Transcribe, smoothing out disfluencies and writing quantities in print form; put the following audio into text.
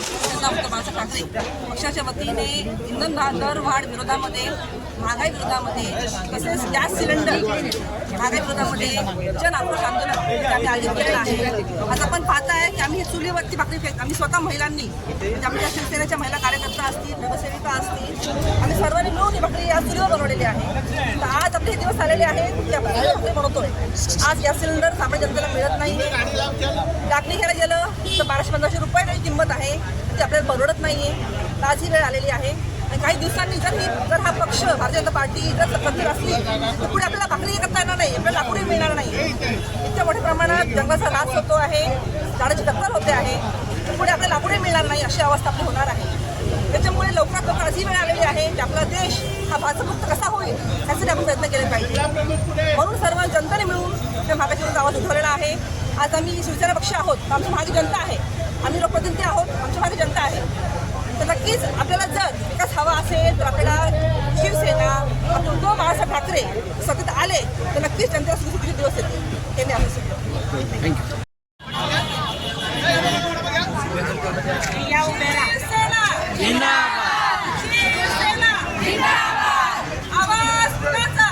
बाळासाहेब ठाकरे पक्षाच्या वतीने इंधन दर वाढ विरोधामध्ये, महागाई विरोधामध्ये, तसेच गॅस सिलेंडर महागाई विरोधामध्ये जन आक्रोश आंदोलन आम्ही आयोजित केलेलं आहे। आज आपण पाहताय की आम्ही चुलीवरती भाकरी फेक आम्ही स्वतः महिलांनी, म्हणजे आपल्या शिवसेनेच्या महिला कार्यकर्ता असतील, नगरसेविका असतील, आम्ही सर्वांनी मिळून ही भाकरी या चुलीवर बनवलेली आहे। तर आज आपले हे दिवस आलेले आहेत की आपण भाकरी बनवतोय। आज गॅस सिलेंडर सामान्य जनतेला मिळत नाही, टाकणी घ्यायला गेलं तर 1200-1500 रुपये काही किंमत आहे, ती आपल्याला परवडत नाहीये। आज ही वेळ आलेली आहे आणि काही दिवसांनी जर हा पक्ष भारतीय जनता पार्टी जर सत्तेवर असली तर पुढे आपल्याला भाकरी करता येणार नाही, आपल्याला लाकूडही मिळणार नाही। इतक्या मोठ्या प्रमाणात जंगलाचा ऱ्हास होतो आहे, झाडाची टक्कर होते आहे, तर पुढे आपल्याला लाकूडही मिळणार नाही अशी अवस्था आपली होणार आहे। त्याच्यामुळे लवकरात लवकर अशी वेळ आलेली आहे की आपला देश हा भारतमुक्त कसा होईल यासाठी आपण प्रयत्न केले पाहिजे। म्हणून सर्व जनतेने मिळून त्या महागाईच्या विरुद्ध आवाज उठवलेला आहे। आज आम्ही शिवसेना पक्ष आहोत, आमची महाराष्ट्र जनता आहे, आम्ही लोकप्रतिनिधी आहोत, आमची महाराष्ट्र जनता आहे। तर नक्कीच आपल्याला जर विकास हवा असेल तर आपल्याला शिवसेना उद्धव बाळासाहेब ठाकरे सतत आले तर नक्कीच जनतेला सुखी दिवस येतील हे मी आम्ही सुद्धा। थँक्यू। आवाज कुणाचा?